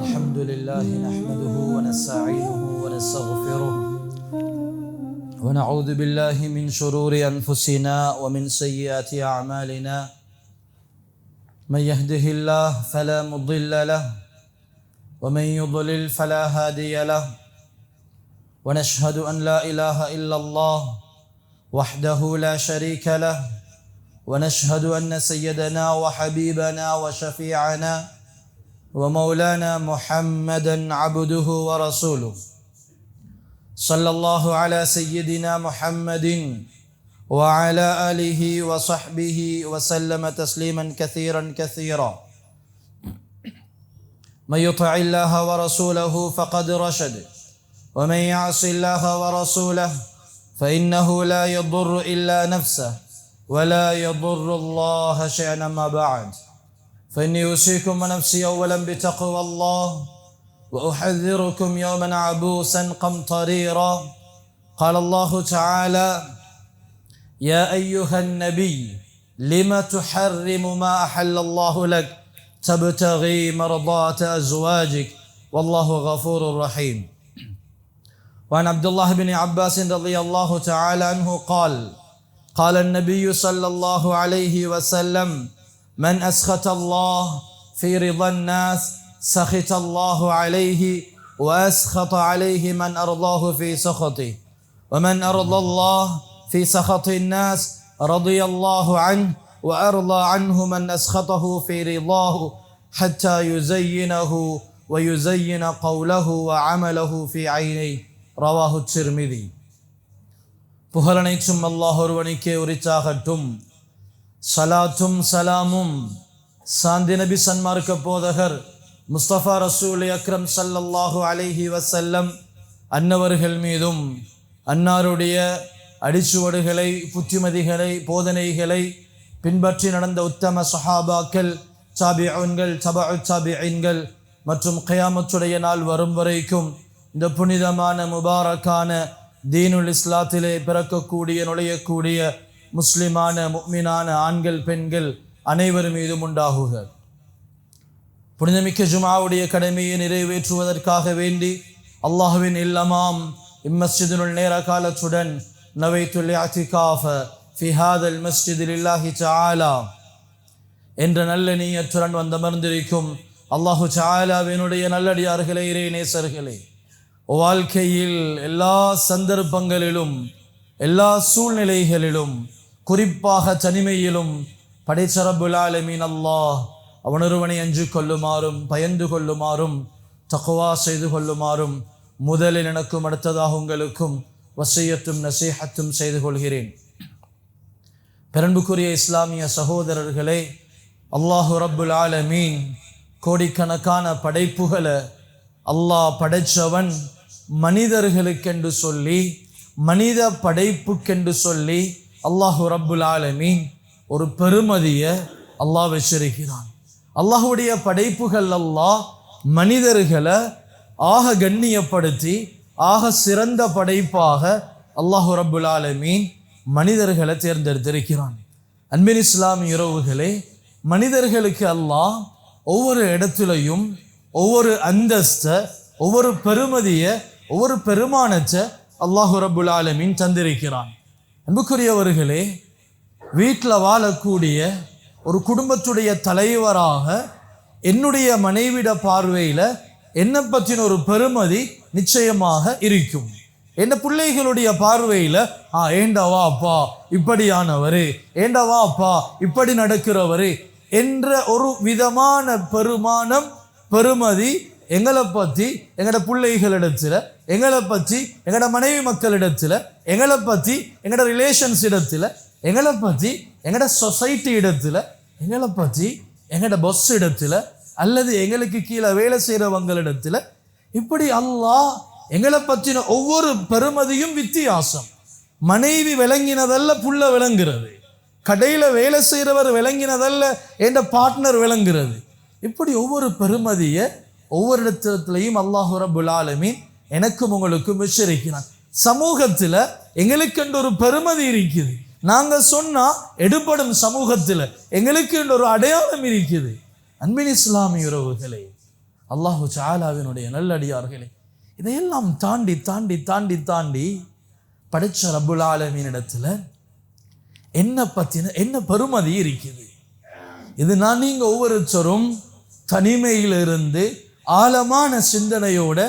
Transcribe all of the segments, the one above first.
الحمد لله نحمده ونستعينه ونستغفره ونعوذ بالله من شرور أنفسنا ومن سيئات أعمالنا من يهده الله فلا مضل له ومن يضلل فلا هادي له ونشهد أن لا إله إلا الله وحده لا شريك له ونشهد أن سيدنا وحبيبنا وشفيعنا ومولانا محمدا عبده ورسوله صلى الله على سيدنا محمد وعلى آله وصحبه وسلم تسليما كثيرا كثيرا من يطع الله ورسوله فقد رشد ومن يعص الله ورسوله فإنه لا يضر إلا نفسه ولا يضر الله شيئا ما بعد فإني أوصيكم ونفسي أولا بتقوى الله وأحذركم يوما عبوسا قمطريرا قال الله تعالى يا أيها النبي لم تحرم ما أحل الله لك تبتغي مرضات أزواجك والله غفور رحيم وعن عبد الله بن عباس رضي الله تعالى عنه قال النبي صلى الله عليه وسلم من أسخط الله في رضا الناس سخط الله عليه وأسخط عليه من أرضاه في سخطه ومن أرضى الله في سخط الناس رضي الله عنه وأرضى عنه من أسخطه في رضاه حتى يزينه ويزين قوله وعمله في عينيه رواه الترمذي. புகழனைத்தும் அல்லாஹ் ஒருவனுக்கே உரித்தாகட்டும். சலாத்தும் சலாமும் சாந்தி நபி சன்மார்க்க போதகர் முஸ்தபா ரசூல் அக்ரம் ஸல்லல்லாஹு அலைஹி வஸல்லம் அன்னவர்கள் மீதும் அன்னாருடைய அடிச்சுவடுகளை புத்திமதிகளை போதனைகளை பின்பற்றி நடந்த உத்தம சஹாபாக்கள் தாபிஊன்கள் தபஉ தாபிஈன்கள் மற்றும் கியாமத்துடைய நாள் வரும் வரைக்கும் இந்த புனிதமான முபாரக்கான தீனுல் இஸ்லாத்திலே பிறக்கக்கூடிய நுழையக்கூடிய முஸ்லிமான முஃமினான ஆண்கள் பெண்கள் அனைவர் மீதும் உண்டாகுக. புனிதமிக்க ஜுமாவுடைய கடமையை நிறைவேற்றுவதற்காக வேண்டி அல்லாஹ்வின் இல்லமாம் இம்மஸ்ஜிதினுள் நேர காலத்துடன் நவைத்துல் இஅ்திகாஃப ஃபி ஹாதல் மஸ்ஜிதி லில்லாஹி தஆலா என்ற நல்ல நியத்துடன் வந்தமர்ந்திருக்கும் அல்லாஹு தஆலாவினுடைய நல்லடியார்களே, இறை நேசர்களே, வாழ்க்கையில் எல்லா சந்தர்ப்பங்களிலும் எல்லா சூழ்நிலைகளிலும் குறிப்பாக தனிமையிலும் படைச்ச ரப்புல் ஆலமீன் அல்லாஹ் அவனொருவனை அஞ்சு கொள்ளுமாறும் பயந்து கொள்ளுமாறும் தக்வா செய்து கொள்ளுமாறும் முதலில் எனக்கும் அடுத்ததாக உங்களுக்கும் வசியத்தும் நசீஹத்தும் செய்து கொள்கிறேன். பெரன்புக்குரிய இஸ்லாமிய சகோதரர்களே, அல்லாஹு ரப்புல் ஆலமீன் கோடிக்கணக்கான படைப்புகளை அல்லாஹ் படைச்சவன் மனிதர்களுக்கென்று சொல்லி மனித படைப்புக்கென்று சொல்லி அல்லாஹு ரப்புல் ஆலமீன் ஒரு பெருமதியை அல்லாஹ் வச்சிருக்கிறான். அல்லாஹுடைய படைப்புகள் அல்லாஹ் மனிதர்களை ஆக கண்ணியப்படுத்தி ஆக சிறந்த படைப்பாக அல்லாஹு ரப்புல் ஆலமீன் மனிதர்களை தேர்ந்தெடுத்திருக்கிறான். அன்பின் இஸ்லாமிய உறவுகளே, மனிதர்களுக்கு அல்லாஹ் ஒவ்வொரு இடத்துலையும் ஒவ்வொரு அந்தஸ்தை ஒவ்வொரு பெருமதியை ஒவ்வொரு பெருமானத்தை அல்லாஹு ரப்புல் ஆலமீன் தந்திருக்கிறான். அன்புக்குரியவர்களே, வீட்டில் வாழக்கூடிய ஒரு குடும்பத்துடைய தலைவராக என்னுடைய மனைவிட பார்வையில் என்னை பற்றின ஒரு பெருமதி நிச்சயமாக இருக்கும். என் பிள்ளைகளுடைய பார்வையில் ஏண்டவா அப்பா இப்படியானவர், ஏண்டவா அப்பா இப்படி நடக்கிறவர் என்ற ஒரு விதமான பெருமானம் பெருமதி எங்களை பற்றி எங்களோட பிள்ளைகளிடத்தில், எங்களை பற்றி எங்களோட மனைவி மக்களிடத்தில், எங்களை பற்றி எங்களோட ரிலேஷன்ஸ் இடத்துல, எங்களை பற்றி எங்களோட சொசைட்டி இடத்துல, எங்களை பற்றி எங்களோட பஸ் இடத்துல அல்லது எங்களுக்கு கீழே வேலை செய்கிறவங்களிடத்தில் இப்படி அல்லாஹ் எங்களை பற்றின ஒவ்வொரு பெருமதியும் வித்தியாசம். மனைவி விளங்கினதல்ல புள்ள விளங்குறது, கடையில் வேலை செய்கிறவர் விளங்கினதல்ல என்ற பார்ட்னர் விளங்குறது. இப்படி ஒவ்வொரு பெருமதியை ஒவ்வொரு இடத்துலையும் அல்லாஹு ரப்புல் ஆலமீன் எனக்கும் உங்களுக்கும் வச்சிருக்கிறான். சமூகத்தில் எங்களுக்கென்று ஒரு பெருமதி இருக்குது. நாங்கள் சொன்னால் எடுபடும் சமூகத்தில் எங்களுக்கு ஒரு அடையாளம் இருக்குது. அன்பின் இஸ்லாமிய உறவுகளே, அல்லாஹு தஆலாவினுடைய நல்லடியார்களே, இதையெல்லாம் தாண்டி தாண்டி தாண்டி தாண்டி படைச்ச ரப்புல் ஆலமீனிடத்தில் என்ன பெருமதி இருக்குது. இது நீங்கள் ஒவ்வொருத்தரும் தனிமையிலிருந்து ஆழமான சிந்தனையோட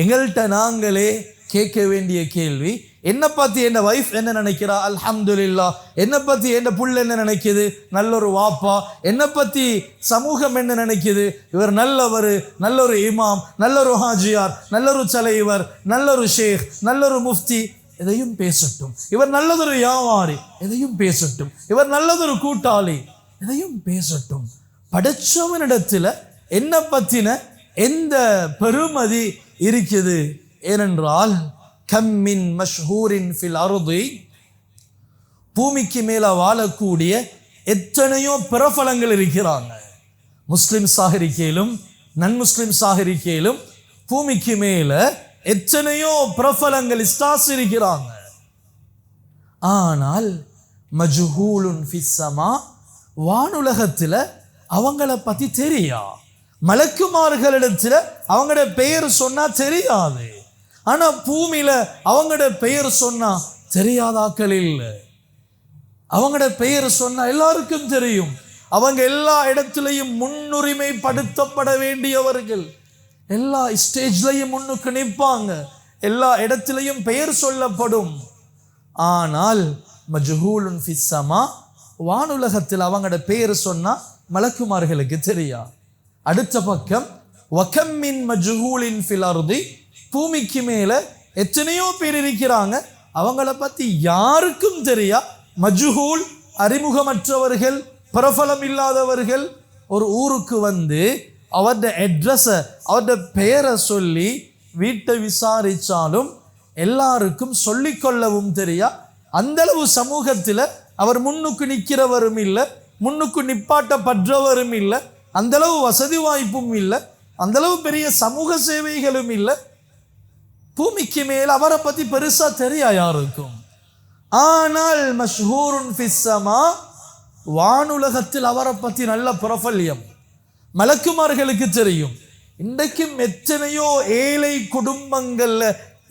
எங்கள்கிட்ட நாங்களே கேட்க வேண்டிய கேள்வி, என்னை பற்றி என் வைஃப் என்ன நினைக்கிறா, அல்ஹம்துலில்லாஹ். என்னை பற்றி என் புள்ள என்ன நினைக்குது, நல்ல ஒரு வாப்பா. என்னை பற்றி சமூகம் என்ன நினைக்குது, இவர் நல்லவர், நல்ல ஒரு இமாம், நல்ல ஒரு ஹாஜியார், நல்ல ஒரு தலைவர், நல்ல ஒரு ஷேக், நல்ல ஒரு முஃப்தி, எதையும் பேசட்டும். இவர் நல்லதொரு வியாபாரி, எதையும் பேசட்டும். இவர் நல்லதொரு கூட்டாளி, எதையும் பேசட்டும். படைச்சவனிடத்தில் என்ன பற்றின எந்த பெருமதி இருக்குது. ஏனென்றால் கம்மின் மஷ்ஹூரின் ஃபில் அர்தி, பூமிக்கு மேலே வாழக்கூடிய எத்தனையோ பிரபலங்கள் இருக்கிறாங்க. முஸ்லிம் சாகரிக்கையிலும் நன் முஸ்லிம் சாகரிக்கையிலும் பூமிக்கு மேலே எத்தனையோ பிரபலங்கள் ஸ்டார்ஸ் இருக்கிறாங்க. ஆனால் மஜ்ஹூலுன் ஃபிஸ் ஸமா, வானுலகத்தில் அவங்கள பற்றி தெரியா. மலக்குமார்களிடத்தில் அவங்களோட பெயர் சொன்னால் தெரியாது. ஆனால் பூமியில் அவங்களோட பெயர் சொன்னால் தெரியாதாக்கள் இல்லை. அவங்களோட பெயர் சொன்னால் எல்லாருக்கும் தெரியும். அவங்க எல்லா இடத்துலையும் முன்னுரிமைப்படுத்தப்பட வேண்டியவர்கள். எல்லா ஸ்டேஜ்லையும் முன்னுக்கு நிற்பாங்க. எல்லா இடத்துலையும் பெயர் சொல்லப்படும். ஆனால் மஜ்ஹூலுன் ஃபிஸ் ஸமா, வானுலகத்தில் அவங்களோட பெயர் சொன்னால் மலக்குமார்களுக்கு தெரியா. அடுத்த பக்கம் வகம் மின் மஜ்ஹூலின் ஃபில் அர்தி, பூமிக்கு மேலே எத்தனையோ பேர் இருக்கிறாங்க, அவங்கள பற்றி யாருக்கும் தெரியா. மஜ்ஹூல், அறிமுகமற்றவர்கள், பிரபலம் இல்லாதவர்கள். ஒரு ஊருக்கு வந்து அவருடைய அட்ரஸை, அவருடைய பெயரை சொல்லி வீட்டை விசாரித்தாலும் எல்லாருக்கும் சொல்லிக்கொள்ளவும் தெரியா. அந்தளவு சமூகத்தில் அவர் முன்னுக்கு நிற்கிறவரும் இல்லை, முன்னுக்கு நிப்பாட்டப்படுறவரும் இல்லை, அந்தளவு வசதி வாய்ப்பும் இல்லை, அந்தளவு பெரிய சமூக சேவைகளும் இல்லை. பூமிக்கு மேல் அவரை பற்றி பெருசாக தெரியா யாருக்கும். ஆனால் மஷ்ஹூருன் ஃபிஸ் ஸமா, வானுலகத்தில் அவரை பற்றி நல்ல பிரபல்யம், மலக்குமார்களுக்கு தெரியும். இன்றைக்கும் எத்தனையோ ஏழை குடும்பங்கள்ல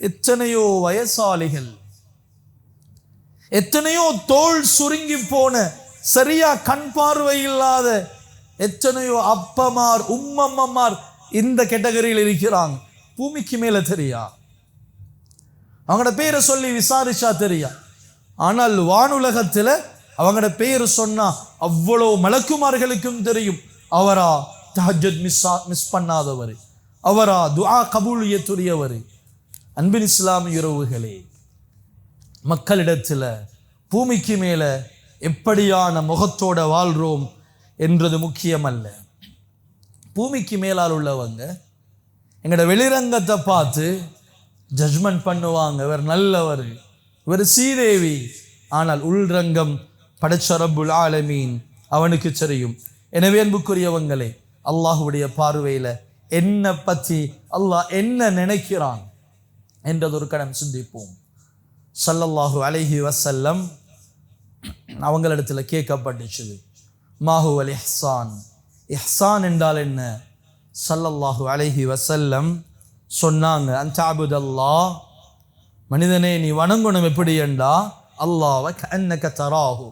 எத்தனையோ வயசாளிகள், எத்தனையோ தோல் சுருங்கி போன, சரியா கண் பார்வை இல்லாத எத்தனையோ அப்பமார் உம்மம்மார் இந்த கேட்டகரியில் இருக்கிறாங்க. பூமிக்கு மேல தெரியா, அவங்களோட பேரை சொல்லி விசாரிச்சா தெரியா. ஆனால் வானுலகத்தில் அவங்களோட பேர் சொன்னா அவ்வளோ மலக்குமார்களுக்கும் தெரியும். அவரா தஹஜ்ஜுத் மிஸ் பண்ணாதவர், அவரா துஆ கபூலியத்துரியவர். அன்பின் இஸ்லாமிய உறவுகளே, மக்களிடத்தில் பூமிக்கு மேலே எப்படியான முகத்தோட வாழ்கிறோம் என்றது முக்கியமல்ல. பூமிக்கு மேலால் உள்ளவங்க எங்களோட வெளிரங்கத்தை பார்த்து ஜட்ஜ்மெண்ட் பண்ணுவாங்க, இவர் நல்லவர், இவர் சீதேவி. ஆனால் உள்ரங்கம் படைச்ச ரப்புல் ஆலமீன் அவனுக்கு தெரியும். எனவே அன்புக்குரியவங்களே, அல்லாஹுடைய பார்வையில் என்னை பற்றி அல்லாஹ் என்ன நினைக்கிறான் என்றது ஒரு கணம் சிந்திப்போம். ஸல்லல்லாஹு அலைஹி வஸல்லம் அவங்களிடத்தில் கேட்கப்பட்டுச்சு, மாஹுவல் இஹ்சான், இஹ்சான் என்றால் என்ன? ஸல்லல்லாஹு அலைஹி வஸல்லம் சொன்னாங்க, அன்தஅபுதல்லாஹ், மனிதனே நீ வணங்கணும் எப்படி என்றா, அல்லாஹ்வ கஅன்னக தராஹு,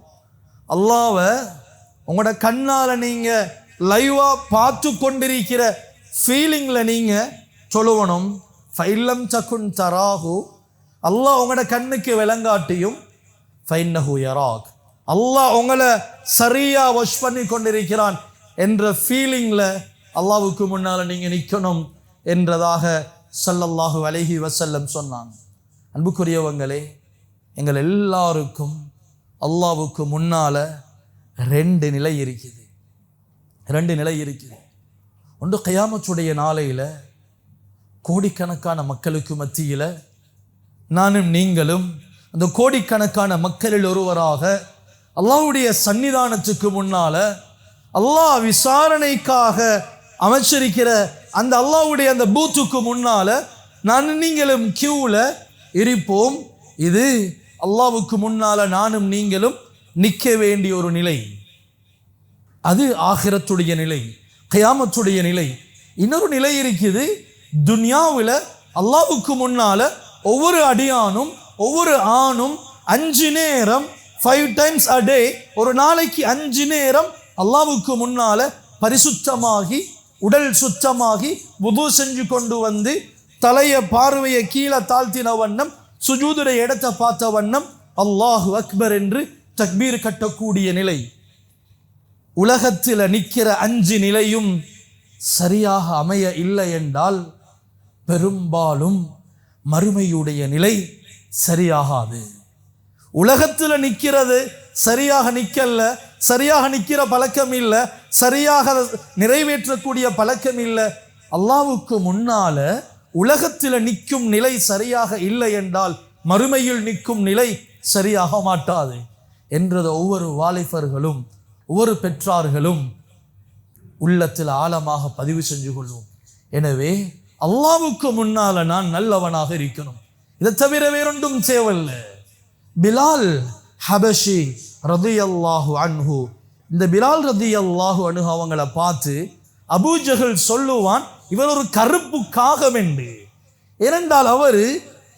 அல்லாஹ்வை உங்களோட கண்ணால் நீங்கள் லைவாக பார்த்து கொண்டிருக்கிற ஃபீலிங்கில் நீங்கள் சொல்லுவணும். ஃபைல்லம் தகுன் தராஹு, அல்லாஹ் உங்களோட கண்ணுக்கு விளங்காட்டியும் ஃபைன்னஹு யராக், அல்லாஹ் உங்களை சரியாக வாஷ் பண்ணி கொண்டிருக்கிறான் என்ற ஃபீலிங்கில் அல்லாஹ்வுக்கு முன்னால் நீங்கள் நிற்கணும் என்றதாக ஸல்லல்லாஹு அலைஹி வஸல்லம் சொன்னாங்க. அன்புக்குரியவங்களே, எங்கள் எல்லாருக்கும் அல்லாஹ்வுக்கு முன்னால் ரெண்டு நிலை இருக்குது. ஒன்று கியாமத்துடைய நாளையில் கோடிக்கணக்கான மக்களுக்கு மத்தியில் நானும் நீங்களும் அந்த கோடிக்கணக்கான மக்களில் ஒருவராக அல்லாஹ்வுடைய சன்னிதானத்துக்கு முன்னால் அல்லாஹ் விசாரணைக்காக அமைச்சிருக்கிற அந்த அல்லாஹ்வுடைய அந்த பூத்துக்கு முன்னால் நானும் நீங்களும் கியூவில் இருப்போம். இது அல்லாஹ்வுக்கு முன்னால நானும் நீங்களும் நிற்க வேண்டிய ஒரு நிலை. அது ஆகிரத்துடைய நிலை, கியாமத்துடைய நிலை. இன்னொரு நிலை இருக்குது, துன்யாவில் அல்லாஹ்வுக்கு முன்னால ஒவ்வொரு அடியானும் ஒவ்வொரு ஆணும் 5 நேரம் 5 times a day, ஒரு நாளைக்கு 5 நேரம் அல்லாஹ்வுக்கு முன்னால பரிசுத்தமாகி உடல் சுத்தமாகி வுது செஞ்சு கொண்டு வந்து தலைய பார்வையை கீழே தாழ்த்தின வண்ணம் சுஜூதுடைய இடத்தை பார்த்த வண்ணம் அல்லாஹு அக்பர் என்று தக்பீர் கட்டக்கூடிய நிலை. உலகத்தில் நிற்கிற 5 நிலையும் சரியாக அமைய இல்லை என்றால் பெரும்பாலும் மறுமையுடைய நிலை சரியாகாது. உலகத்தில் நிற்கிறது சரியாக நிற்கல, சரியாக நிற்கிற பழக்கம் இல்லை, சரியாக நிறைவேற்றக்கூடிய பழக்கம் இல்லை. அல்லாஹ்வுக்கு முன்னால உலகத்தில் நிற்கும் நிலை சரியாக இல்லை என்றால் மறுமையில் நிற்கும் நிலை சரியாக மாட்டாது என்றது ஒவ்வொரு வாலிபர்களும் ஒவ்வொரு பெற்றார்களும் உள்ளத்தில் ஆழமாக பதிவு செஞ்சு கொள்வோம். எனவே அல்லாஹ்வுக்கு முன்னால நான் நல்லவனாக இருக்கணும். இதை தவிர வேறொன்றும் தேவையில்லை. பிலால் ஹபஷி ரதியல்லாஹு அன்ஹு, இந்த பிலால் ரதியல்லாஹு அன்ஹு அவங்கள பார்த்து அபூ ஜஹல் சொல்லுவான், இவர் ஒரு கருப்பு காகம் என்று. ஏனென்றால் அவர்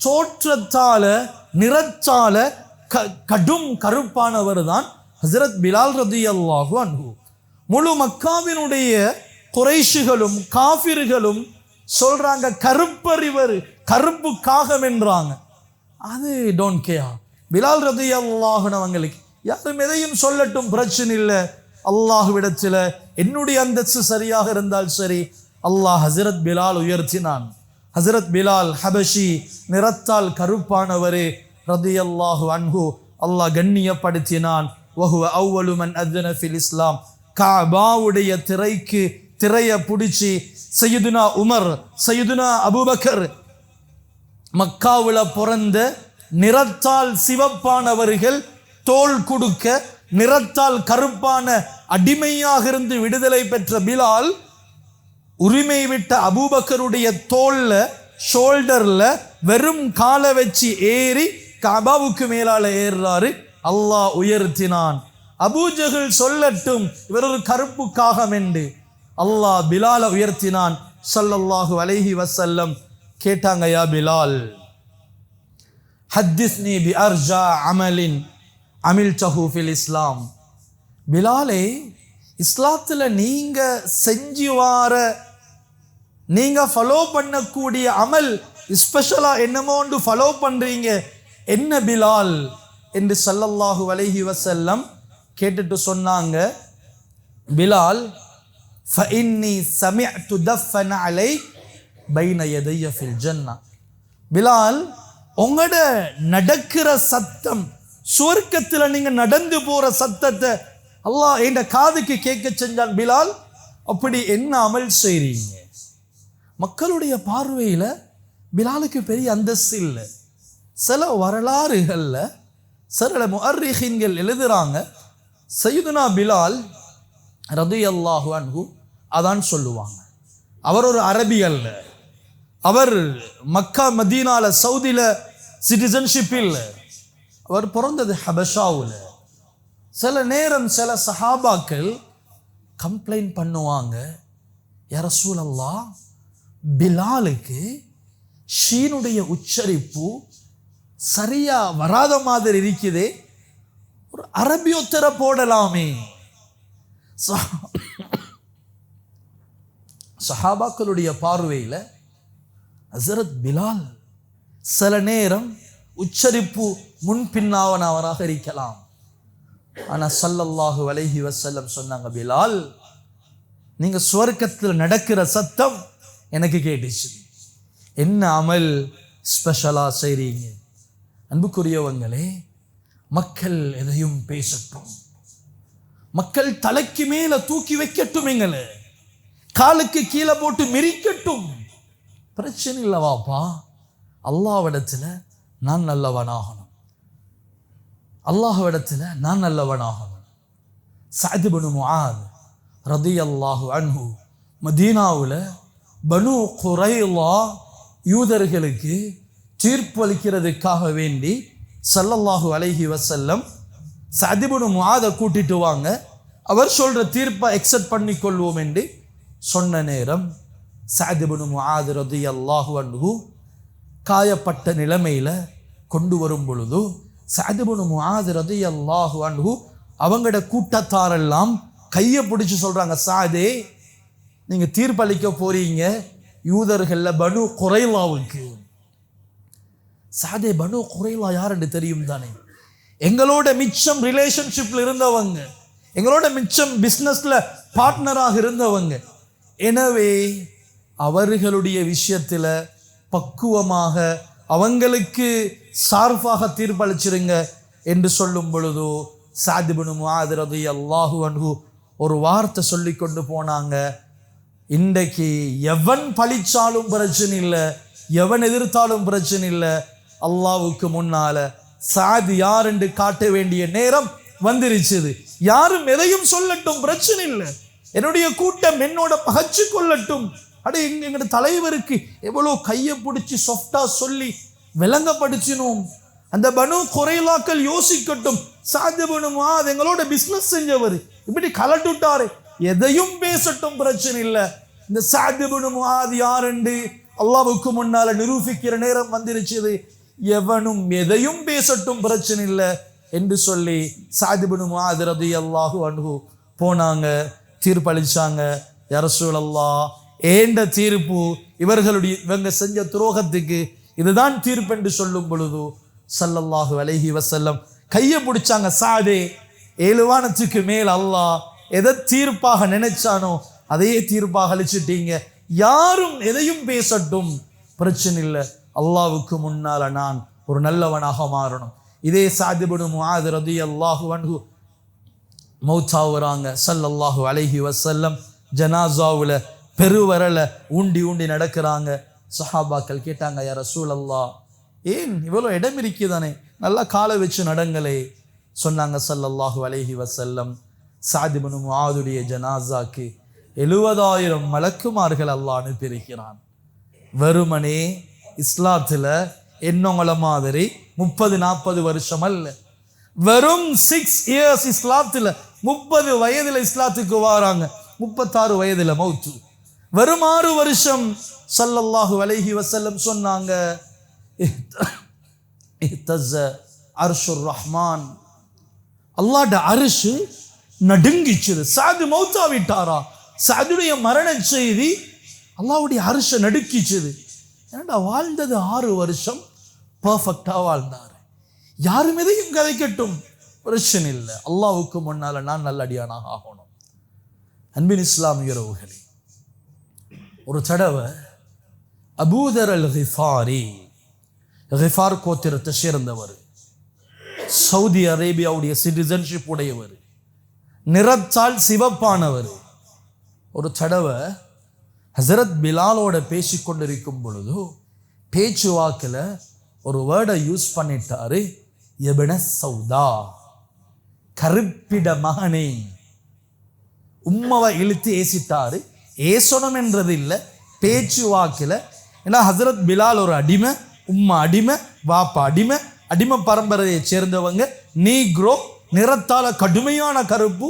தோற்றத்தால நிறத்தால கடும் கருப்பானவர் தான் ஹஸரத் பிலால் ரதியல்லாஹு அன்ஹு. முழு மக்காவினுடைய குறைஷிகளும் காஃபிர்களும் சொல்றாங்க, கருப்பர் இவர், கருப்பு காகம் என்றாங்க. அது டோன்ட் கேர். பிலால் ரதியல்லாஹு அவங்களுக்கு யாரும் எதையும் சொல்லட்டும், பிரச்சனை இல்லை. அல்லாஹ்விடத்தில் என்னுடைய அந்தஸ்து சரியாக இருந்தால் சரி. அல்லாஹ் ஹஸரத் பிலால் உயர்த்தினான். ஹஸரத் பிலால் ஹபஷி, நிறத்தால் கருப்பானவரே ரதியல்லாஹு அன்ஹு, அல்லாஹ் கண்ணியப்படுத்தினான். வஹுவ அவ்வலு மன் அத்ன ஃபில் இஸ்லாம். கஅபாவுடைய திரையை பிடிச்சி சையதுனா உமர், சையதுனா அபூபக்கர், மக்காவில் பிறந்த நிறத்தால் சிவப்பானவர்கள் தோல் கொடுக்க நிறத்தால் கருப்பான அடிமையாக இருந்து விடுதலை பெற்ற பிலால் உரிமை விட்ட அபூபக்கருடைய தோல்ல ஷோல்டர்ல வெறும் காலை வச்சு ஏறி கஅபாவுக்கு மேலால ஏறுறாரு. அல்லாஹ் உயர்த்தினான். அபூ ஜஹல் சொல்லட்டும் இவர் ஒரு கருப்பு காகம் என்று. அல்லாஹ் பிலாலை உயர்த்தினான். ஸல்லல்லாஹு அலைஹி வஸல்லம் கேட்டாங்க, யா பிலால், ஹத்திஸ்னி பி அர்ஜா அமலின் அமில்தஹு ஃபில் இஸ்லாம். பிலாலே, இஸ்லாத்தில் நீங்க செஞ்சு வார, நீங்க ஃபாலோ பண்ணக்கூடிய அமல் ஸ்பெஷலா என்னமோ ஒன்று ஃபாலோ பண்றீங்க, என்ன பிலால் என்று ஸல்லல்லாஹு அலைஹி வஸல்லம் கேட்டுட்டு சொன்னாங்க, பிலால், ஃபஇன்னி சமிஅது தஃபன அலைக் பைன யதைய ஃபில் ஜன்னா. பிலால், உங்களோட நடக்கிற சத்தம், சுவர்க்கத்தில் நீங்க நடந்து போற சத்தத்தை அல்லாஹ் என்ற காதுக்கு கேட்க செஞ்சான். பிலால், அப்படி என்ன அமல் செய்றீங்க? மக்களுடைய பார்வையில் பிலாலுக்கு பெரிய அந்தஸ்து இல்லை. சில வரலாறுகள்ல சில முஅர்ரிஹீன்கள் எழுதுறாங்க, சையதுனா பிலால் ரதியல்லாஹு அன்ஹு அதான் சொல்லுவாங்க. அவர் ஒரு அரபி அல்ல, அவர் மக்கா மதீனால சவுதியில சிட்டிசன்ஷிப் இல்லை, அவர் பிறந்தது ஹபஷாவில். சில நேரம் சில சஹாபாக்கள் கம்ப்ளைண்ட் பண்ணுவாங்க, யா ரசூலல்லாஹ், பிலாலுக்கு ஷீனுடைய உச்சரிப்பு சரியா வராத மாதிரி இருக்குதே, ஒரு அரபியோத்தர போடலாமே. சஹாபாக்களுடைய பார்வையில் ஹஸரத் பிலால் சில நேரம் உச்சரிப்பு முன்பின்னாவனவராக இருக்கலாம். ஆனால் ஸல்லல்லாஹு அலைஹி வஸல்லம் சொன்னாங்க, பிலால், நீங்க சுவர்க்கத்தில் நடக்கிற சத்தம் எனக்கு கேட்டுச்சு. என்ன அமல் ஸ்பெஷலா செய்றீங்க? அன்புக்குரியவங்களே, மக்கள் எதையும் பேசட்டும், மக்கள் தலைக்கு மேல தூக்கி வைக்கட்டும், எங்களை காலுக்கு கீழே போட்டு மிரிக்கட்டும், பிரச்சனை இல்லவாப்பா. அல்லாஹ்விடத்தில் நான் நல்லவனாகணும், அல்லாஹ்விடத்தில் நான் நல்லவனாகணும். சஅத் இப்னு முஆத் ரதியல்லாஹு அன்ஹு மதீனாவில் பனு குரைலா யூதர்களுக்கு தீர்ப்பளிக்கிறதுக்காக வேண்டி ஸல்லல்லாஹு அலைஹி வஸல்லம் சஅத் இப்னு முஆதை கூட்டிட்டு வாங்க, அவர் சொல்ற தீர்ப்பை எக்ஸெப்ட் பண்ணி கொள்வோம் என்று சொன்ன நேரம் சஅத் இப்னு முஆத் ரலியல்லாஹு அன்ஹு காயப்பட்ட நிலைமையில கொண்டு வரும் பொழுது சஅத் இப்னு முஆத் ரலியல்லாஹு அன்ஹு அவங்களோட கூட்டத்தாரெல்லாம் கையை பிடிச்சு சொல்றாங்க, சாதே நீங்க தீர்ப்பளிக்க போறீங்க யூதர்கள்ல பனு குரைலாவுக்கு. சாதே பனு குரைலா யாருன்னு தெரியும் தானே, எங்களோட மிச்சம் ரிலேஷன்ஷிப்ல இருந்தவங்க, எங்களோட மிச்சம் பிஸ்னஸ்ல பார்ட்னராக இருந்தவங்க. எனவே அவர்களுடைய விஷயத்துல பக்குவமாக அவங்களுக்கு சார்பாக தீர்ப்பளிச்சிருங்க என்று சொல்லும் பொழுது சஅத் இப்னு முஆத் ரலியல்லாஹு அன்ஹு ஒரு வார்த்தை சொல்லி கொண்டு போனாங்க, இன்றைக்கு எவன் பழிச்சாலும் பிரச்சனை இல்லை, எவன் எதிர்த்தாலும் பிரச்சனை இல்லை, அல்லாஹ்வுக்கு முன்னால சஅத் யார் என்று காட்ட வேண்டிய நேரம் வந்துருச்சுது. யாரும் எதையும் சொல்லட்டும், பிரச்சனை இல்லை, என்னுடைய கூட்டம் என்னோட பகச்சு கொள்ளட்டும். அடே எங்களோட தலைவருக்கு எவ்வளோ கையை பிடிச்சி சொஃப்டா சொல்லி விளங்கப்படுத்தினோம். அந்த பனு குரைலாக்கள் யோசிக்கட்டும், சஅத் இப்னு முஆத் எங்களோட பிஸ்னஸ் செஞ்சவர் இப்படி கலட்டுட்டாரு, எதையும் பேசட்டும், பிரச்சனை இல்லை. இந்த சஅத் இப்னு முஆத் யார் என்று அல்லாஹ்வுக்கு முன்னால நிரூபிக்கிற நேரம் வந்துருச்சுது. எவனும் எதையும் பேசட்டும், பிரச்சனை இல்லை என்று சொல்லி சஅத் இப்னு முஆத் ரலியல்லாஹு அன்ஹு போனாங்க, தீர்ப்பளிச்சாங்க. யா ரசூலல்லாஹ், ஏண்ட தீர்ப்பு இவங்க செஞ்ச துரோகத்துக்கு இதுதான் தீர்ப்பு என்று சொல்லும் பொழுது ஸல்லல்லாஹு அலைஹி வஸல்லம் கையை பிடிச்சாங்க, சாதே 7 வானத்துக்கு மேல் அல்லாஹ் எதை தீர்ப்பாக நினைச்சானோ அதையே தீர்ப்பாக அழிச்சிட்டீங்க, யாரும் எதையும் பேசட்டும், பிரச்சனை இல்லை, அல்லாஹ்வுக்கு முன்னால நான் ஒரு நல்லவனாக மாறணும். இதே சஅத் இப்னு முஆத் ரலியல்லாஹு அன்ஹு மௌத்தாவுறாங்க. ஸல்லல்லாஹு அலைஹி வஸல்லம் ஜனாசாவுல பெருவரல ஊண்டி ஊண்டி நடக்கிறாங்க. சஹாபாக்கள் கேட்டாங்க, யா ரசூலல்லாஹ், ஏன் இவ்வளோ இடம் இருக்குதானே, நல்லா காலை வச்சு நடங்களே. சொன்னாங்க ஸல்லல்லாஹு அலைஹி வஸல்லம், சஅத் இப்னு முஆதுடைய ஜனாசாக்கு 70,000 மலக்குமார்கள் அல்லாஹ் அனுப்பியிருக்கிறான். வெறுமனே இஸ்லாத்துல என்னவங்கள மாதிரி 30-40 வருஷம் அல்ல, வெறும் 6 இயர்ஸ் இஸ்லாத்துல 30 வயதுல இஸ்லாத்துக்கு வாராங்க, 36 வயதுல மௌத்து. வெறும் 6 வருஷம் ஸல்லல்லாஹு அலைஹி வஸல்லம் சொன்னாங்க, இஹ்தஸ அர்ஷுர் ரஹ்மான், அல்லாஹ்ட அர்ஷ் நடுங்கிச்சு. சஅத் மௌத்தா விட்டாரா, சஅதுடைய மரண செய்தி அல்லாஹ்வுடைய அர்ஷை நடுக்கிச்சுது. ஏன்டா வாழ்ந்தது 6 வருஷம் பர்ஃபெக்டா வாழ்ந்தாரு, யாரும் எதையும் கதைக்கட்டும், பிரச்சனை இல்லை, அல்லாஹ்வுக்கு முன்னால நான் நல்லடியானாக ஆகணும். அன்பின் இஸ்லாமிய உறவுகளே, ஒரு தடவை அபூதர் அல் கிஃபாரி, கிஃபார் கோத்திரத்தை சேர்ந்தவர், சவுதி அரேபியாவுடைய சிட்டிசன்ஷிப் உடையவர், நிறத்தால் சிவப்பானவர். ஒரு தடவை ஹஸரத் பிலாலோட பேசிக்கொண்டிருக்கும் பொழுது பேச்சுவாக்கில் ஒரு வேர்டை யூஸ் பண்ணிட்டாரு, இப்ன சௌதா, கருப்பிட மகனே. உம்மவை இழுத்து ஏசிட்டாரு. ஏசனம் என்றது இல்லை, பேச்சுவாக்கில். ஏன்னா ஹஸரத் பிலால் ஒரு அடிமை, உம்மா அடிமை, வாப்பா அடிமை, அடிமை பரம்பரையை சேர்ந்தவங்க, நீக்ரோ, நிறத்தால கடுமையான கருப்பு.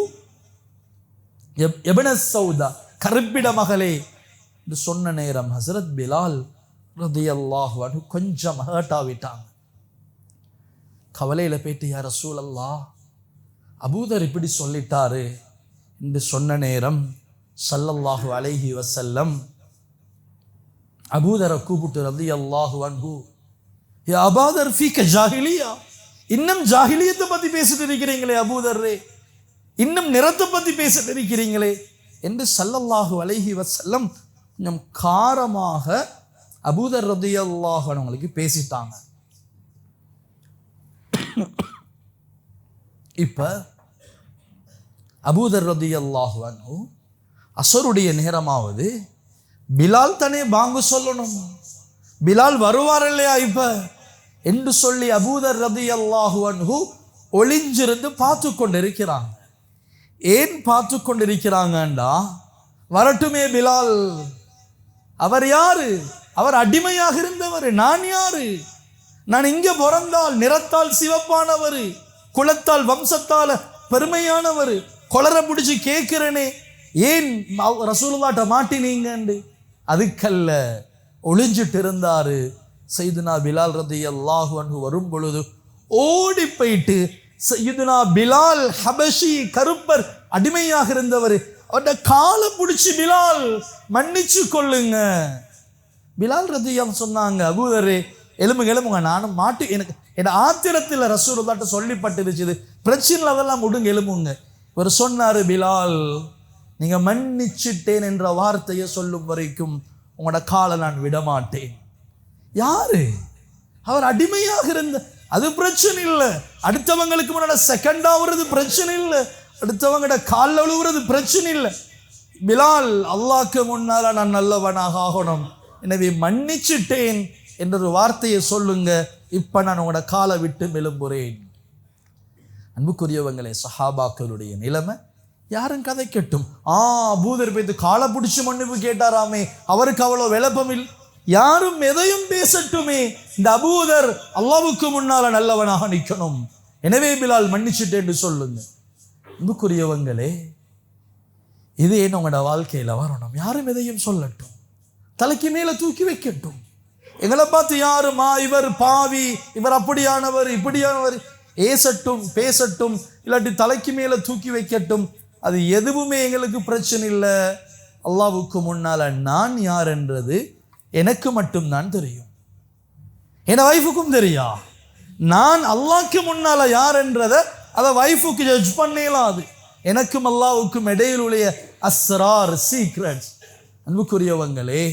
இப்ன சௌதா, கருப்பிட மகளே என்று சொன்ன நேரம் ஹஸரத் பிலால் ரலியல்லாஹு அன்ஹு கொஞ்சம் ஹர்ட் ஆகிட்டாங்க. கவலையில போயிட்டு, யா ரசூலல்லாஹ், அபூதர் இப்படி சொல்லிட்டாரு என்று சொன்ன நேரம் ஸல்லல்லாஹு அலைஹி வஸல்லம் அபூதரை கூப்பிட்டு ரலியல்லாஹு அன்ஹு, யா அபூதர் ஃபீக ஜாஹிலியா, இன்னும் ஜாஹிலியத்தை பத்தி பேசிட்டு இருக்கிறீங்களே அபூதர்ரே, இன்னும் நிறத்தை பத்தி பேசிட்டு இருக்கிறீங்களே என்று ஸல்லல்லாஹு அலைஹி வஸல்லம் கொஞ்சம் காரமாக அபூதர் ரலியல்லாஹு அன்ஹுங்களுக்கு பேசிட்டாங்க. இப்ப அபூதர் ரலியல்லாஹு அன்ஹு அஸருடைய நேரமாவது பிலால் தானே பாங்கு சொல்லணும், பிலால் வருவார் இல்லையா இப்ப என்று சொல்லி அபூதர் ரலியல்லாஹு அன்ஹு ஒளிஞ்சிருந்து பார்த்து கொண்டிருக்கிறாங்க. ஏன் பார்த்து கொண்டிருக்கிறாங்கண்டா, வரட்டுமே பிலால், அவர் யாரு, அவர் அடிமையாக இருந்தவர், நான் யாரு, நான் இங்க பிறந்தால் நிறத்தால் சிவப்பானவர், குலத்தால் வம்சத்தால பெருமையானவர், கொலர பிடிச்சு கேட்கிறேனே ஏன் ரசூலுல்லாஹ்ட்ட மாட்டினீங்கன்னு. அதுக்கல்ல ஒளிஞ்சிட்டு இருந்தாரு. சையதுனா பிலால் ரலியல்லாஹு அன்ஹு வரும் பொழுது ஓடி போயிட்டு சையதுனா பிலால் ஹபஷி கருப்பர் அடிமையாக இருந்தவர், அவருடைய காலை பிடிச்சி பிலால் மன்னிச்சு கொள்ளுங்க. பிலால் ரலியல்லாஹு சொன்னாங்க, அபூதரே எலும்புங்க, நானும் மாட்டு எனக்கு என் ஆத்திரத்தில் ரசூலுல்லாஹ்ட்ட சொல்லப்பட்டிருச்சுது, பிரச்சனை அதெல்லாம் விடுங்க எலும்புங்க. இவர் சொன்னாரு, பிலால் நீங்க மன்னிச்சிட்டேன் என்ற வார்த்தையை சொல்லும் வரைக்கும் உங்களோட காலை நான் விடமாட்டேன். யாரு? அவர் அடிமையாக இருந்த, அது பிரச்சனை இல்லை. அடுத்தவங்களுக்கு முன்னாடி செகண்ட் ஆகுறது பிரச்சனை இல்லை, அடுத்தவங்களோட காலில் விழுவுறது பிரச்சனை இல்லை. பிலால் அல்லாஹ்க்கு முன்னால நான் நல்லவனாக ஆகணும், எனவே மன்னிச்சிட்டேன் என்ற ஒரு வார்த்தையை சொல்லுங்க, இப்ப நான் உங்களோட காலை விட்டு எழும்புறேன். அன்புக்குரியவங்களே, சஹாபாக்களுடைய நிலைமை யாரும் கதைக்கட்டும். அபூதர் போய்த்து காலை பிடிச்சி மன்னிப்பு கேட்டாராமே, அவருக்கு அவ்வளோ விளப்பமில். யாரும் எதையும் பேசட்டுமே, இந்த அபூதர் அல்லாஹ்வுக்கு முன்னால நல்லவனாக நிற்கணும், எனவே பிலால் மன்னிச்சுட்டேன்னு சொல்லுங்க. அன்புக்குரியவங்களே, இது ஏன் உங்களோட வாழ்க்கையில வரணும். யாரும் எதையும் சொல்லட்டும், தலைக்கு மேல தூக்கி வைக்கட்டும். எங்களை பார்த்து யாருமா இவர் பாவி, இவர் அப்படியானவர் இப்படியானவர் ஏசட்டும் பேசட்டும், இல்லாட்டி தலைக்கு மேல தூக்கி வைக்கட்டும், அது எதுவுமே எங்களுக்கு பிரச்சனை இல்லை. அல்லாஹ்வுக்கு முன்னால நான் யார் என்றது எனக்கு மட்டும்தான் தெரியும், என் வைஃபுக்கும் தெரியா. நான் அல்லாஹ்க்கு முன்னால யார் என்றதை அதை வைஃபுக்கு ஜட்ஜ் பண்ணலாது. எனக்கும் அல்லாஹ்வுக்கும் இடையில் உள்ள அஸ்ரார் சீக்ரெட்ஸ். அன்புக்குரியவங்களே,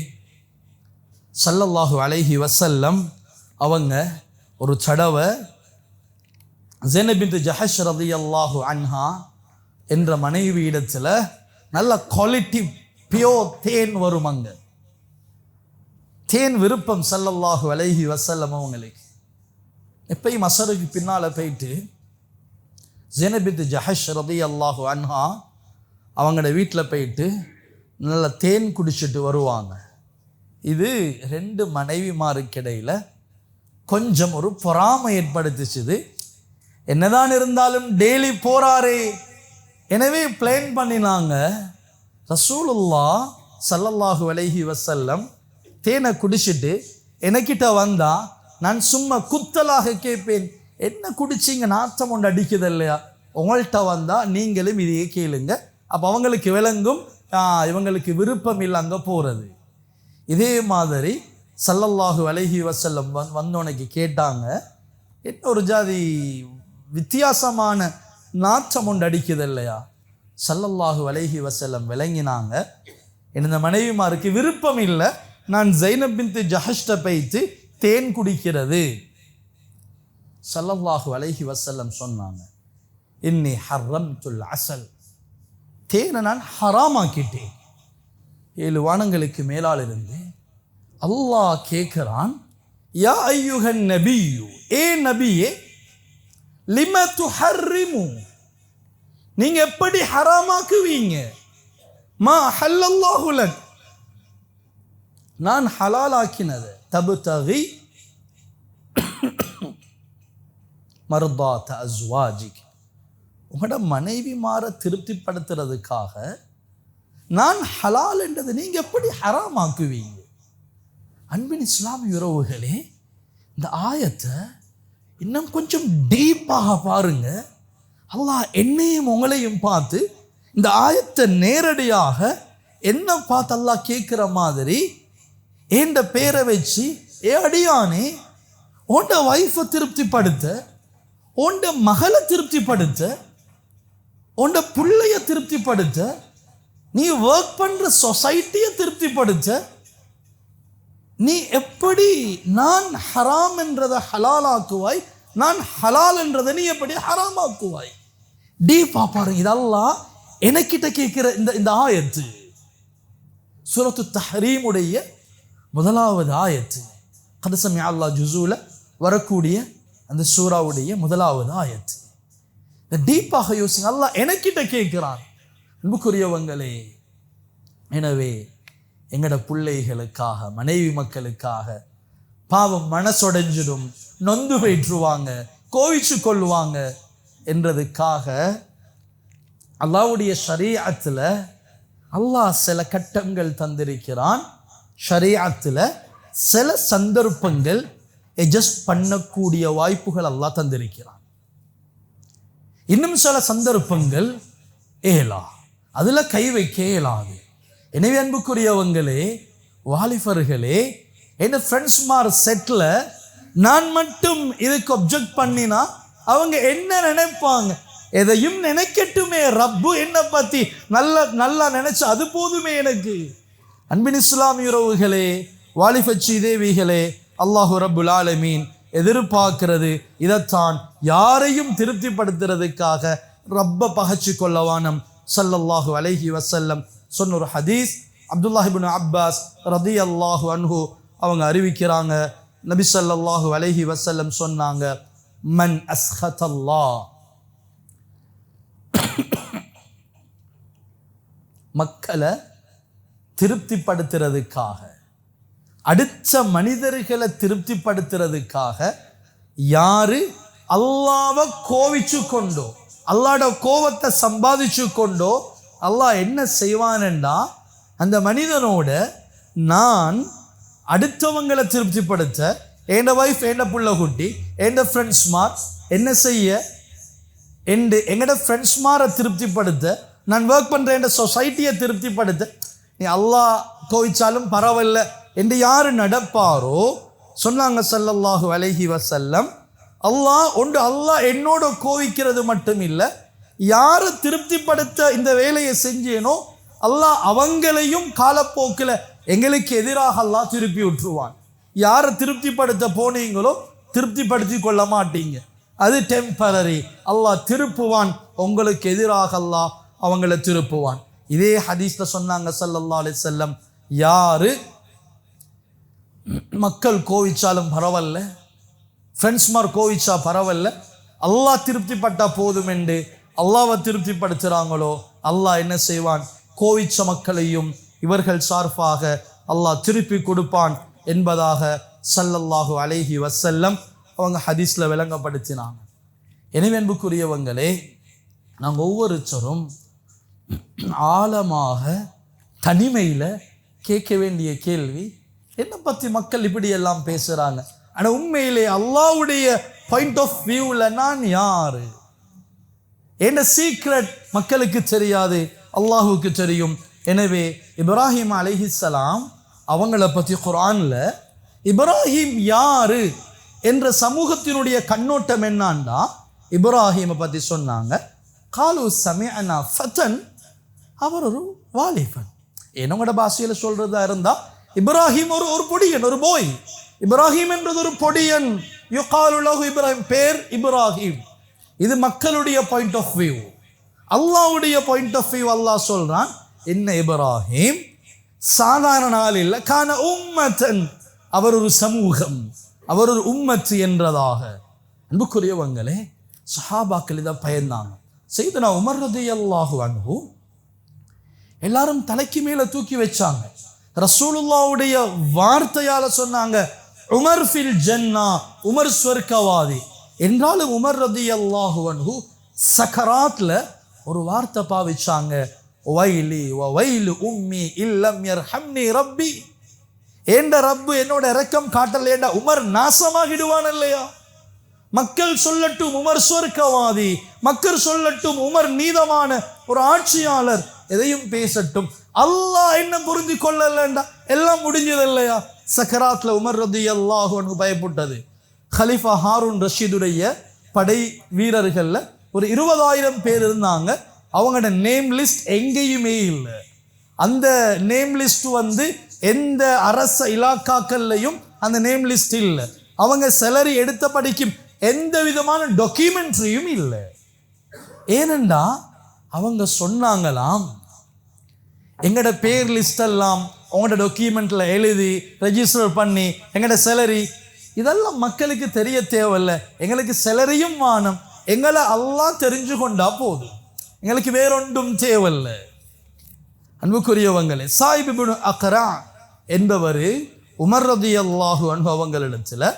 ஸல்லல்லாஹு அலைஹி வஸல்லம் அவங்க ஒரு தடவை ஸைனப் பின்த் ஜஹஷ் ரலியல்லாஹு அன்ஹா என்ற மனைவி இடத்துல நல்ல குவாலிட்டி பியோர் தேன் வரும். அங்க தேன் விருப்பம் ஸல்லல்லாஹு அலைஹி வஸல்லம் அவங்களுக்கு. எப்பயும் அஸருக்கு பின்னால போயிட்டு ஸைனப் பின்த் ஜஹஷ் ரலியல்லாஹு அன்ஹா அவங்களோட வீட்டில் போயிட்டு நல்ல தேன் குடிச்சிட்டு வருவாங்க. இது ரெண்டு மனைவிமாருக்கிடையில் கொஞ்சம் ஒரு பொறாமை ஏற்படுத்திச்சுது. என்னதான் இருந்தாலும் டெய்லி போறாரே, எனவே பிளான் பண்ணினாங்க, ரசூலுல்லாஹ் ஸல்லல்லாஹு அலைஹி வஸல்லம் தேனை குடிச்சிட்டு எனக்கிட்ட வந்தா நான் சும்மா குத்தலாக கேட்பேன், என்ன குடிச்சிங்க, நாத்தம் ஒன்று அடிக்குது இல்லையா, உங்கள்கிட்ட வந்தா நீங்களும் இதையே கேளுங்க, அப்போ அவங்களுக்கு விளங்கும் இவங்களுக்கு விருப்பம் இல்லை அங்கே போகிறது. இதே மாதிரி ஸல்லல்லாஹு அலைஹி வஸல்லம் வந்தோனைக்கு கேட்டாங்க, என்ன ஒரு ஜாதி வித்தியாசமான நாச்சம் ஒன்று அடிக்குது இல்லையா. ஸல்லல்லாஹு அலைஹி வஸல்லம் விளங்கினாங்க, இந்த மனைவிமாருக்கு விருப்பம் இல்லை நான் ஸைனப் பின்த் ஜஹஷ்ட பைத்து தேன் குடிக்கிறது. ஸல்லல்லாஹு அலைஹி வஸல்லம் சொன்னாங்க, இன்னி ஹர்ரம்துல் அஸல், தேனை நான் ஹராமாக்கிட்டேன். 7 வானங்களுக்கு மேலால் இருந்து அல்லாஹ் கேட்கிறான், யா அய்யுஹன் நபியு, ஏ நபியே, லிம துஹர்ரிமு, நீங்க எப்படி ஹராமாக்குவீங்க, மா ஹல்லல்லாஹு லக், நான் ஹலாலாக்கினது, தப்தகி மர்தாத் அஸ்வாஜிக், உங்களோட மனைவிமார திருப்திப்படுத்துறதுக்காக நான் ஹலால் என்றது நீங்க எப்படி ஹராமாக்குவீங்க. அன்பின் இஸ்லாமிய உறவுகளே, இந்த ஆயத்தை இன்னும் கொஞ்சம் டீப்பாக பாருங்க. அல்லாஹ் என்னையும் உங்களையும் பார்த்து இந்த ஆயத்தை நேரடியாக என்ன பார்த்து அல்லாஹ் கேட்குற மாதிரி, ஏண்ட பேரை வச்சு, ஏ அடியானே, உண்ட வைஃபை திருப்திப்படுத்த, உண்ட மகளை திருப்திப்படுத்த, உண்ட பிள்ளைய திருப்திப்படுத்த, நீ ஒர்க் பண்ற சொசைட்டியை திருப்திப்படுத்த, நீ எப்படி நான் ஹராம் என்றதை ஹலாலாக்குவாய், நான் ஹலால் என்றதை நீ எப்படி ஹராமாக்குவாய். டீப்பா பாருங்க. இதெல்லாம் எனக்கிட்ட கேட்கிற இந்த ஆயத்து சூரத்து தஹ்ரீமுடைய 1வது ஆயத்து. கத் சமிஅ அல்லாஹ் ஜுஸூல வரக்கூடிய அந்த சூராவுடைய 1வது ஆயத்து. டீப்பாக யோசிங்க, அல்லாஹ் எனக்கிட்ட கேட்கிறான். அன்புக்குரியவங்களே, எனவே எங்கட பிள்ளைகளுக்காக, மனைவி மக்களுக்காக பாவம் மனசொடைஞ்சிடும், நொந்து போயிட்டுருவாங்க, கோவிச்சு கொள்ளுவாங்க என்றதுக்காக அல்லாஹ்வுடைய ஷரீஅத்தில் அல்லாஹ் சில கட்டங்கள் தந்திருக்கிறான். ஷரீஅத்தில் சில சந்தர்ப்பங்கள் அட்ஜஸ்ட் பண்ணக்கூடிய வாய்ப்புகள் அல்லாஹ் தந்திருக்கிறான். இன்னும் சில சந்தர்ப்பங்கள் ஏலா, அதில் கை வைக்க இயலாது. எனவே அன்புக்குரியவங்களே, வாலிபர்களே, என்ன ஃப்ரெண்ட்ஸ்மார் செட்டில் நான் மட்டும் இதுக்கு அப்ஜெக்ட் பண்ணினா அவங்க என்ன நினைப்பாங்க? எதையும் நினைக்கட்டுமே, ரப்பு என்னை பற்றி நல்லா நினைச்சு அது போதுமே எனக்கு. அன்பின் இஸ்லாமிய உறவுகளே, வாலிபச்சி தேவிகளே, அல்லாஹு ரப்புல் ஆலமீன் எதிர்பார்க்கிறது இதைத்தான். யாரையும் திருப்திப்படுத்துறதுக்காக ரப்ப பகச்சு கொள்ளவானம். ஸல்லல்லாஹு அலைஹி வஸல்லம் சொன்ன ஒரு ஹதீஸ், அப்துல்லாஹ் இப்னு அப்பாஸ் ரலியல்லாஹு அன்ஹு அவங்க அறிவிக்கிறாங்க. நபி ஸல்லல்லாஹு அலைஹி வஸல்லம் சொன்னாங்க, மன் அஸ்ஹதல்லாஹ், மக்களை திருப்திப்படுத்துறதுக்காக, அடுத்த மனிதர்களை திருப்திப்படுத்துறதுக்காக யாரு அல்லாஹ்வை கோவிச்சு கொண்டோ, அல்லாஹ்வோட கோவத்தை சம்பாதிச்சு கொண்டோ, அல்லாஹ் என்ன செய்வான்டா, அந்த மனிதனோட நான் அடுத்தவங்களை திருப்திப்படுத்த, என் வைஃப், என் புள்ள குட்டி, என் ஃப்ரெண்ட்ஸ்மார் என்ன செய்ய, எங்கட ஃப்ரெண்ட்ஸ்மாரை திருப்திப்படுத்த, நான் ஒர்க் பண்ணுற என் சொசைட்டியை திருப்திப்படுத்த, நீ அல்லாஹ் கோவிச்சாலும் பரவாயில்ல என்று யார் நடப்பாரோ, சொன்னாங்க ஸல்லல்லாஹு அலைஹி வஸல்லம், அல்லாஹ் என்னோட கோவிக்கிறது மட்டும் இல்லை, யாரை திருப்திப்படுத்த இந்த வேலையை செஞ்சேனோ அல்லாஹ் அவங்களையும் காலப்போக்கில் எங்களுக்கு எதிராக அல்லாஹ் திருப்பி விட்டுருவான். யாரை திருப்திப்படுத்த போனீங்களோ திருப்திப்படுத்தி கொள்ள மாட்டீங்க, அது டெம்பரரி. அல்லாஹ் திருப்புவான், உங்களுக்கு எதிராக அல்லாஹ் அவங்கள திருப்புவான். இதே ஹதீஸ்ல சொன்னாங்க ஸல்லல்லாஹு அலைஹி வஸல்லம், யாரு மக்கள் கோவிச்சாலும் பரவாயில்ல, ஃப்ரெண்ட்ஸ்மார் கோவிச்சா பரவாயில்ல, அல்லாஹ் திருப்திப்பட்டா போதும் என்று அல்லாஹ்வை திருப்திப்படுத்துகிறாங்களோ, அல்லாஹ் என்ன செய்வான், கோவிச்ச மக்களையும் இவர்கள் சார்பாக அல்லாஹ் திருப்பி கொடுப்பான் என்பதாக ஸல்லல்லாஹு அலைஹி வஸல்லம் அவங்க ஹதீஸில் விளங்கப்படுத்தினாங்க. எனவே அன்புக்குரியவங்களே, நாங்கள் ஒவ்வொருத்தரும் ஆழமாக தனிமையில் கேட்க வேண்டிய கேள்வி, என்னை பற்றி மக்கள் இப்படியெல்லாம் பேசுகிறாங்க, ஆனால் உண்மையிலே அல்லாஹ்வுடைய பாயிண்ட் ஆஃப் வியூவில் நான் யார்? என்ன சீக்ரெட் மக்களுக்கு தெரியாது, அல்லாஹுக்கு தெரியும். எனவே இப்ராஹிம் அலைஹிஸ்ஸலாம் அவங்கள பற்றி குர்ஆன்ல இப்ராஹிம் யாரு என்ற சமூகத்தினுடைய கண்ணோட்டம் என்னான்டா, இப்ராஹிமை பற்றி சொன்னாங்க, காலு சமிஅனா ஃபதன், அவர் ஒரு வாலிபன். என்னோட பாஷையில் சொல்றதா இருந்தா இப்ராஹிம் ஒரு பொடியன், ஒரு போய். இப்ராஹிம் என்றது ஒரு பொடியன். யுகாலு லஹு இப்ராஹிம், பேர் இப்ராஹிம். இது மக்களுடைய பாயிண்ட் ஆஃப் வியூ. அல்லாஹ்வுடைய பாயிண்ட் ஆஃப் வியூ அல்லாஹ் சொல்றான், இன்ன இப்ராஹிம் சாதாரண ஆள் இல்லை, கான உம்மத்தன், அவர் ஒரு சமூகம், அவர் ஒரு உம்மத்து என்றதாக. அன்புக்குரியவங்களே, சஹாபாக்கள் இதை பயந்தாங்க. சையதுனா உமர் ரலியல்லாஹு அன்ஹு எல்லாரும் தலைக்கு மேல தூக்கி வச்சாங்க. ரசூலுல்லாஹ்வுடைய வார்த்தையால சொன்னாங்க, உமர் ஃபில் ஜன்னா, உமர் ஸ்வர்க்கவாதி என்றாலும் உமர் ரலியல்லாஹு அன்ஹு சக்கராத்ல ஒரு வார்த்தை பாவிச்சாங்க, வைலி வைலு உம்மி இல்லம் யர்ஹம்னி ரப்பி, ஏண்ட ரப்பு என்னோட இரக்கம் காட்டலேண்டா உமர் நாசமாகிடுவான் இல்லையா? மக்கள் சொல்லட்டும் உமர் சொர்க்கவாதி, மக்கள் சொல்லட்டும் உமர் நீதமான ஒரு ஆட்சியாளர், எதையும் பேசட்டும், அல்லாஹ் என்ன புரிந்து கொள்ளலண்டா எல்லாம் முடிஞ்சது இல்லையா? சக்கராத்ல உமர் ரலியல்லாஹு அன்ஹு பயப்பட்டது. கலிஃபா ஹாரூன் ரஷீதுடைய படை வீரர்கள்ல ஒரு 20,000 பேர் இருந்தாங்க. அவங்களோட நேம் லிஸ்ட் எங்கேயுமே இல்லை. அந்த நேம் லிஸ்ட் எந்த அரச இலாக்காக்கள்லையும் அந்த நேம் லிஸ்ட் இல்லை. அவங்க செலரி எடுத்த படிக்கும் எந்த விதமான டாக்குமெண்ட்ரியும் இல்லை. ஏனென்றா அவங்க சொன்னாங்களாம், எங்களோட பேர் லிஸ்ட் எல்லாம் உங்களோட டாக்குமெண்ட்ல எழுதி ரெஜிஸ்டர் பண்ணி எங்களோட செலரி இதெல்லாம் மக்களுக்கு தெரிய தேவையில்லை, எங்களுக்கு செலரியும் வானம், எங்களை அல்லாஹ் தெரிஞ்சு கொண்டா போதும், எங்களுக்கு வேறொன்றும் தேவையில்லை. அன்புக்குரியவங்களே, சாயிப் இப்னு அக்ரா என்பவர் உமர் ரலியல்லாஹு அன்ஹு அவங்களிடத்தில்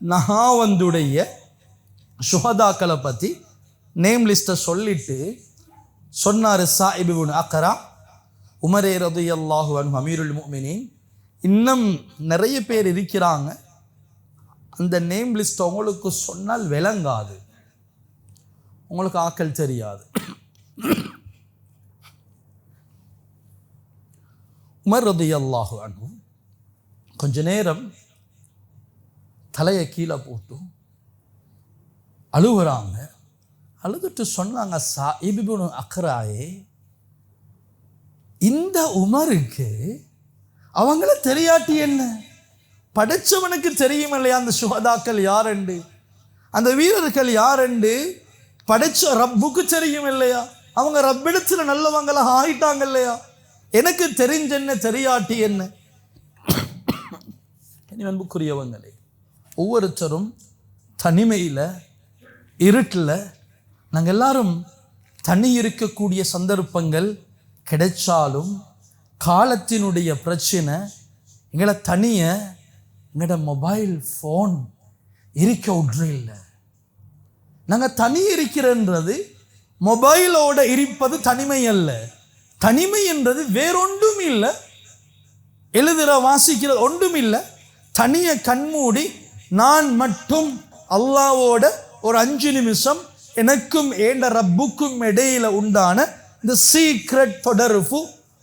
நஹாவந்துடைய ஷுஹதாக்களை பற்றி நேம் லிஸ்ட்டை சொல்லிட்டு சொன்னார் சாயிப் இப்னு அக்ரா, உமரே ரலியல்லாஹு அன்ஹு அமீருல் முஃமினீன், இன்னும் நிறைய பேர் இருக்கிறாங்க, அந்த நேம் லிஸ்ட் உங்களுக்கு சொன்னால் விளங்காது, உங்களுக்கு ஆக்கள் தெரியாது. உமர் ரலியல்லாஹு அன்ஹு கொஞ்ச நேரம் தலையை கீழே போட்டு அழுகுறாங்க. அழுதுட்டு சொன்னாங்க, சாயிப் இப்னு அக்ராயே, இந்த உமருக்கு அவங்கள தெரியாட்டி என்ன, படைச்சவனுக்கு தெரியும் இல்லையா அந்த சுஹதாக்கள் யாரெண்டு, அந்த வீரர்கள் யாரெண்டு படைச்ச ரப்புக்கு தெரியும் இல்லையா, அவங்க ரப்பிடத்துல நல்லவங்களா ஆயிட்டாங்க இல்லையா, எனக்கு தெரிஞ்சென்ன தெரியாட்டி என்ன. அன்புக்குரியவங்களே, ஒவ்வொருத்தரும் தனிமையில் இருட்டில் நாங்கள் எல்லாரும் தனி இருக்கக்கூடிய சந்தர்ப்பங்கள் கிடைச்சாலும் காலத்தினுடைய பிரச்சனை எங்களை தனிய எங்களோட மொபைல் ஃபோன் இருக்க விட்ற இல்லை. நாங்கள் தனி இருக்கிறன்றது மொபைலோட இருப்பது தனிமை அல்ல. தனிமை என்றது வேறொன்றும் இல்லை, எழுதுகிற வாசிக்கிறது ஒன்றும் இல்லை. தனிய கண்மூடி நான் மட்டும் அல்லாவோட ஒரு 5 நிமிஷம் எனக்கும் ஏண்ட ரப்புக்கும் இடையில உண்டான இந்த சீக்ரெட் தொடர்பு,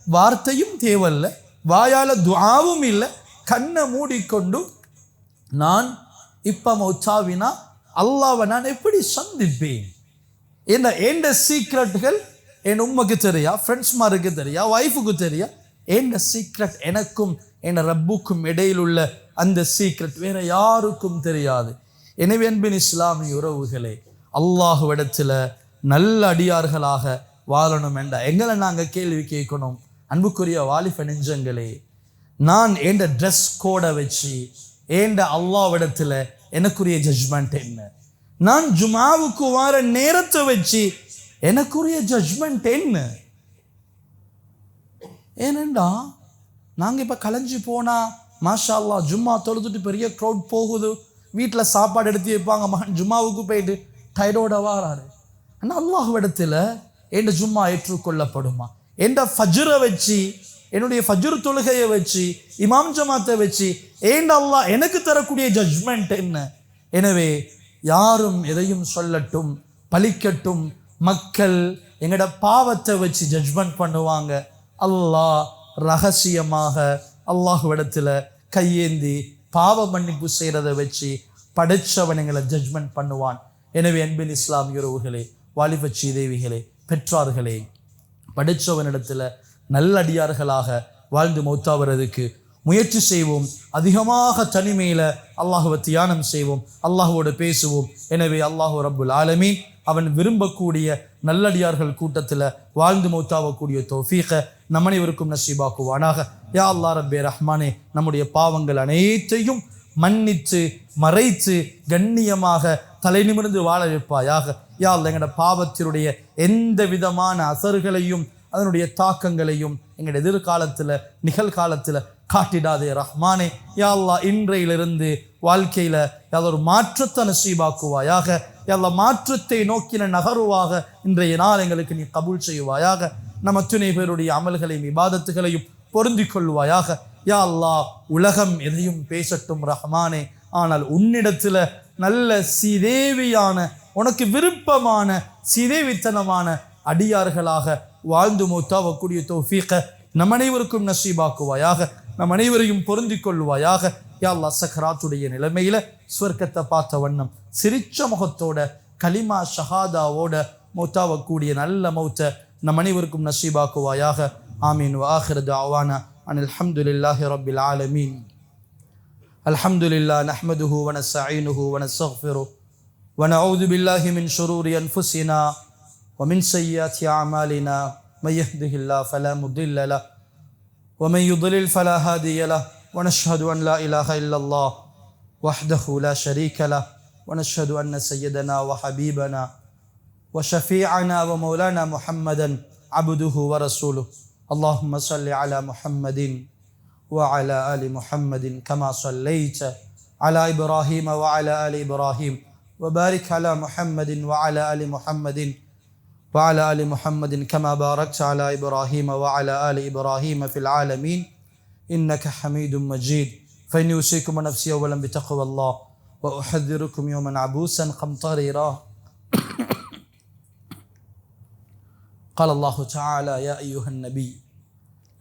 வார்த்தையும் தேவையில்லை, வாயால துஆவும் இல்லை, கண்ணை மூடிக்கொண்டு நான் இப்போ மௌத்தாவினா அல்லாவை நான் எப்படி சந்திப்பேன், ஏண்ட சீக்ரெட்டுகள் என் உம்மைக்கு தெரியா, ஃப்ரெண்ட்ஸ்மாருக்கு தெரியா, ஒய்ஃபுக்கு தெரியா, ஏண்ட சீக்ரெட் எனக்கும் என் ரப்புக்கும் இடையில் உள்ள அந்த சீக்ரெட் வேற யாருக்கும் தெரியாது. எனவே அன்பின் இஸ்லாமிய உறவுகளே, அல்லாஹ்விடத்தில் நல்ல அடியார்களாக வாழணும் என்ற எங்களை நாங்கள் கேள்வி கேட்கணும். அன்புக்குரிய வாலிப நெஞ்சங்களே, நான் ஏண்ட ட்ரெஸ் கோடை வச்சு ஏண்ட அல்லாஹ்விடத்தில் எனக்குரிய ஜட்ஜ்மெண்ட் என்ன, நான் ஜுமாவுக்கு வார நேரத்தை வச்சு எனக்குரிய ஜட்ஜ்மெண்ட் என்ன. ஏனெண்டா நாங்கள் இப்போ கலைஞ்சி போனால் மாஷா அல்லா ஜும்மா தொழுதுட்டு பெரிய க்ரௌட் போகுது, வீட்டில் சாப்பாடு எடுத்து வைப்பாங்க, மகன் ஜும்மாவுக்கு போயிட்டு டயர்டோட வாராரு. ஆனால் அல்லாஹ்விடத்தில் என் ஜும்மா ஏற்றுக்கொள்ளப்படுமா, என் ஃபஜ்ரை வச்சு என்னுடைய ஃபஜ்ர் தொழுகையை வச்சு இமாம் ஜமாத்தை வச்சு ஏண்ட அல்லாஹ் எனக்கு தரக்கூடிய ஜட்ஜ்மெண்ட் என்ன. எனவே யாரும் எதையும் சொல்லட்டும் பழிக்கட்டும், மக்கள் எங்களோட பாவத்தை வச்சு ஜட்ஜ்மெண்ட் பண்ணுவாங்க. அல்லாஹ் ரகசியமாக அல்லாஹ்விடத்தில் கையேந்தி பாவ மன்னிப்பு செய்கிறத வச்சு படைச்சவன் எங்களை ஜட்ஜ்மெண்ட் பண்ணுவான். எனவே அன்பின் இஸ்லாமிய உறவுகளே, வாலிப சீதேவிகளே, பெற்றார்களே, படைச்சவனிடத்தில் நல்லடியார்களாக வாழ்ந்து மௌத்தாவதுக்கு முயற்சி செய்வோம். அதிகமாக தனிமையில் அல்லாஹுவை தியானம் செய்வோம், அல்லாஹுவோடு பேசுவோம். எனவே அல்லாஹு ரப்புல் ஆலமீன் அவன் விரும்பக்கூடிய நல்லடியார்கள் கூட்டத்தில் வாழ்ந்து மௌத்தாவக்கூடிய தௌஃபீகை நம் அனைவருக்கும் நசீபாக்குவானாக. யா அல்லா ரப்பே ரஹ்மானே, நம்முடைய பாவங்கள் அனைத்தையும் மன்னித்து மறைத்து கண்ணியமாக தலை நிமிர்ந்து வாழ வைப்பாயாக. யா அல்லா, எங்களோட பாவத்தினுடைய எந்த விதமான அசர்களையும் அதனுடைய தாக்கங்களையும் எங்களுடைய எதிர்காலத்தில் நிகழ்காலத்தில் காட்டிடாதே ரஹ்மானே. யா அல்லா, இன்றையிலிருந்து வாழ்க்கையில் ஒரு மாற்றத்தை நசீபாக்குவாயாக. யா மாற்றத்தை நோக்கின நகருவாக இன்றைய நாள் எங்களுக்கு நீ கபூல் செய்வாயாக. நம்ம துணை பேருடைய அமல்களையும் இபாதத்துகளையும் பொருந்திக் கொள்வாயாக. யா அல்லாஹ், உலகம் எதையும் பேசட்டும் ரஹ்மானே, ஆனால் உன்னிடத்தில் நல்ல சீதேவியான உனக்கு விருப்பமான சீதேவித்தனமான அடியார்களாக வாழ்ந்து மௌத்தாவக்கூடிய தௌஃபீகை நம் அனைவருக்கும் நசீபாக்குவாயாக. நம் அனைவரையும் பொருந்திக் கொள்வாயாக. யா அல்லாஹ், சக்கராத்துடைய நிலைமையில் ஸ்வர்க்கத்தை பார்த்த வண்ணம் சிரிச்ச முகத்தோட கலிமா ஷஹாதாவோட மௌத்தாவக்கூடிய நல்ல மௌத்தை நம் அனைவருக்கும் நசீபாக்குவாயாக. ஆமீன். வ ஆகிரு தஅவானா அனில் ஹம்துலில்லாஹி ரப்பில் ஆலமீன். அல்ஹம்துலில்லாஹ் நஹ்மதுஹு வ நஸ்தஈனுஹு வ நஸ்தக்ஃபிருஹு வ நஊது பில்லாஹி மின் ஷுரூரி அன்ஃபுஸினா வ மின் ஸய்யிஆத்தி அஅமாலினா மை யஹ்திஹில்லாஹு ஃபலா முضில்ல லஹு வ மை யுضلل ஃபலா ஹாதிய லஹு வ நஷ்ஹது அன் லா இலாஹா இல்லல்லாஹ் வஹ்தஹு லா ஷரீக லஹு வ நஷ்ஹது அன்ன ஸய்யிதனா வ ஹபீபனா வ ஷஃபீஅனா வ மௌலானா முஹம்மதன் அப்துஹு வ ரசூலுஹு. اللهم صل على محمد وعلى آل محمد كما صليت على إبراهيم وعلى آل إبراهيم وبارك على محمد وعلى آل محمد وعلى آل محمد كما باركت على إبراهيم وعلى آل إبراهيم في العالمين إنك حميد مجيد. فإني أوصيكم ونفسي أولا بتقوى الله وأحذركم يوما عبوسا قمطريرا. قال الله تعالى: يا أيها النبي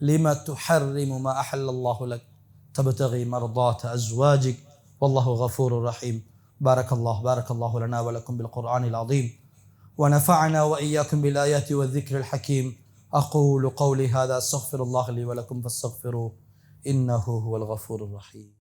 لما تحرم ما أحل الله لك تبتغي مرضات أزواجك والله غفور رحيم. بارك الله لنا ولكم بالقرآن العظيم ونفعنا وإياكم بالآيات والذكر الحكيم. أقول قولي هذا، أستغفر الله لي ولكم فاستغفروه إنه هو الغفور الرحيم.